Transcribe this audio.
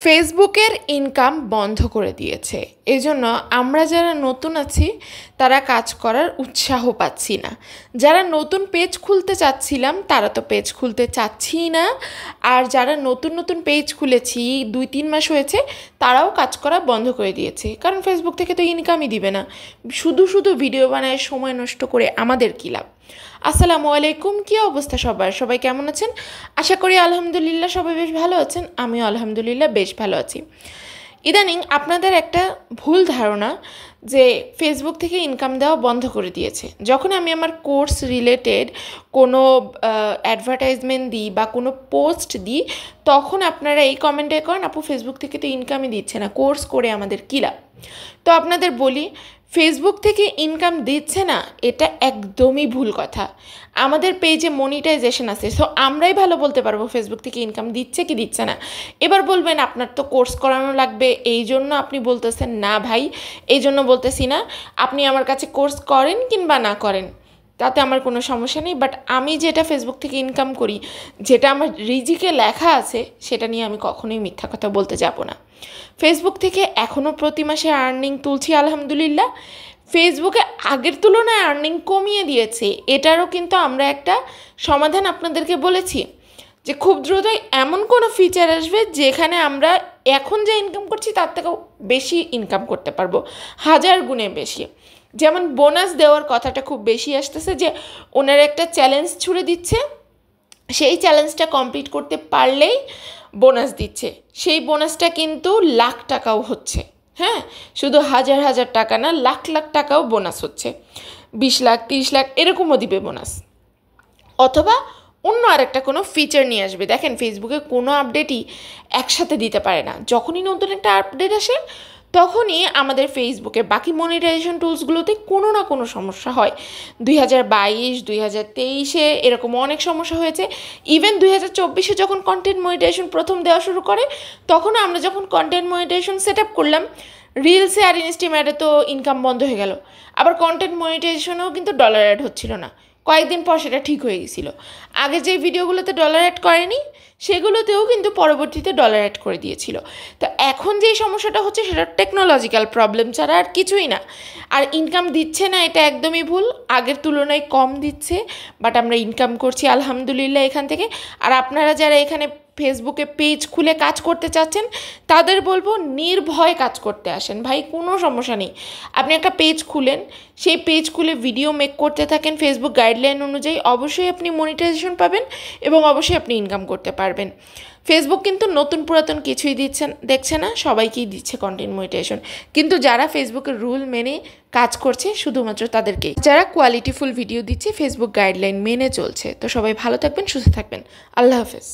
ফেসবুকের ইনকাম বন্ধ করে দিয়েছে। এজন্য আমরা যারা নতুন আছি তারা কাজ করার উৎসাহ পাচ্ছি না। যারা নতুন পেজ খুলতে চাচ্ছিলাম তারা তো পেজ খুলতে চাচ্ছিই না। আর যারা নতুন নতুন পেজ খুলেছি 2-3 মাস হয়েছে তারাও কাজ করা বন্ধ করে দিয়েছে, কারণ ফেসবুক থেকে তো ইনকামই দিবে না। শুধু শুধু ভিডিও বানায় সময় নষ্ট করে আমাদের কী লাভ। আসসালামু আলাইকুম, কী অবস্থা সবাই কেমন আছেন? আশা করি আলহামদুলিল্লাহ সবাই বেশ ভালো আছেন। আমিও আলহামদুলিল্লাহ বেশ ভালো আছি। ইদানিং আপনাদের একটা ভুল ধারণা যে ফেসবুক থেকে ইনকাম দেওয়া বন্ধ করে দিয়েছে। যখন আমি আমার কোর্স রিলেটেড কোনো অ্যাডভার্টাইজমেন্ট দিই বা কোনো পোস্ট দিই, তখন আপনারা এই কমেন্টে করেন, আপু ফেসবুক থেকে তো ইনকামই দিচ্ছে না, কোর্স করে আমাদের কী লাভ। তো আপনাদের বলি, ফেসবুক থেকে ইনকাম দিচ্ছে না এটা একদমই ভুল কথা। আমাদের পেজে মনিটাইজেশন আছে, সো আমরাই ভালো বলতে পারবো ফেসবুক থেকে ইনকাম দিচ্ছে কি দিচ্ছে না। এবার বলবেন আপনার তো কোর্স করানো লাগবে এই জন্য আপনি বলতেছেন। না ভাই, এই জন্য বলতেছি না। আপনি আমার কাছে কোর্স করেন কিংবা না করেন তাতে আমার কোনো সমস্যা নেই, বাট আমি যেটা ফেসবুক থেকে ইনকাম করি, যেটা আমার রিজিকে লেখা আছে, সেটা নিয়ে আমি কখনোই মিথ্যা কথা বলতে যাব না। ফেসবুক থেকে এখনও প্রতি মাসে আর্নিং তুলছি আলহামদুলিল্লাহ। ফেসবুকে আগের তুলনায় আর্নিং কমিয়ে দিয়েছে, এটারও কিন্তু আমরা একটা সমাধান আপনাদেরকে বলেছি যে খুব দ্রুতই এমন কোনো ফিচার আসবে যেখানে আমরা এখন যে ইনকাম করছি তার থেকেও বেশি ইনকাম করতে পারবো, 1000 গুণে বেশি। যেমন বোনাস দেওয়ার কথাটা খুব বেশি আসতেছে, যে ওনারা একটা চ্যালেঞ্জ ছুড়ে দিচ্ছে, সেই চ্যালেঞ্জটা কমপ্লিট করতে পারলেই বোনাস দিচ্ছে। সেই বোনাসটা কিন্তু লাখ টাকাও হচ্ছে। হ্যাঁ, শুধু হাজার হাজার টাকা না, লাখ লাখ টাকাও বোনাস হচ্ছে। 20 লাখ 30 লাখ এরকমও দিবে বোনাস। অথবা অন্য আরেকটা কোনো ফিচার নিয়ে আসবে। দেখেন, ফেসবুকে কোনো আপডেটই একসাথে দিতে পারে না। যখনই নতুন একটা আপডেট আসে তখনই আমাদের ফেসবুকে বাকি মনিটাইজেশন টুলসগুলোতে কোনো না কোনো সমস্যা হয়। 2022, 2023-এ এরকম অনেক সমস্যা হয়েছে। ইভেন 2024-এ যখন কন্টেন্ট মনিটাইজেশন প্রথম দেওয়া শুরু করে, তখনও আমরা যখন কন্টেন্ট মনিটাইজেশন সেট আপ করলাম, রিলসে আর ইনস্টাগ্রামে অ্যাডে তো ইনকাম বন্ধ হয়ে গেল। আবার কন্টেন্ট মনিটাইজেশনেও কিন্তু ডলার অ্যাড হচ্ছিল না। কয়েকদিন পর সেটা ঠিক হয়ে গেছিলো। আগে যে ভিডিওগুলোতে ডলার অ্যাড করেনি সেগুলোতেও কিন্তু পরবর্তীতে ডলার অ্যাড করে দিয়েছিল। তো এখন যেই সমস্যাটা হচ্ছে সেটা টেকনোলজিক্যাল প্রবলেম ছাড়া আর কিছুই না। আর ইনকাম দিচ্ছে না এটা একদমই ভুল। আগের তুলনায় কম দিচ্ছে, বাট আমরা ইনকাম করছি আলহামদুলিল্লাহ এখান থেকে। আর আপনারা যারা এখানে ফেসবুকে পেজ খুলে কাজ করতে চাচ্ছেন তাদের বলবো নির্ভয়ে কাজ করতে আসেন ভাই, কোনো সমস্যা নেই। আপনি একটা পেজ খুলেন, সেই পেজ খুলে ভিডিও মেক করতে থাকেন ফেসবুক গাইডলাইন অনুযায়ী, অবশ্যই আপনি মনিটাইজেশন পাবেন এবং অবশ্যই আপনি ইনকাম করতে পারবেন। ফেসবুক কিন্তু নতুন পুরাতন কিছুই দেখছে না, সবাইকেই দিচ্ছে কন্টেন্ট মনিটাইজেশন। কিন্তু যারা ফেসবুকের রুল মেনে কাজ করছে শুধুমাত্র তাদেরকেই, যারা কোয়ালিটিফুল ভিডিও দিচ্ছে ফেসবুক গাইডলাইন মেনে চলছে। তো সবাই ভালো থাকবেন, সুস্থ থাকবেন। আল্লাহ হাফেজ।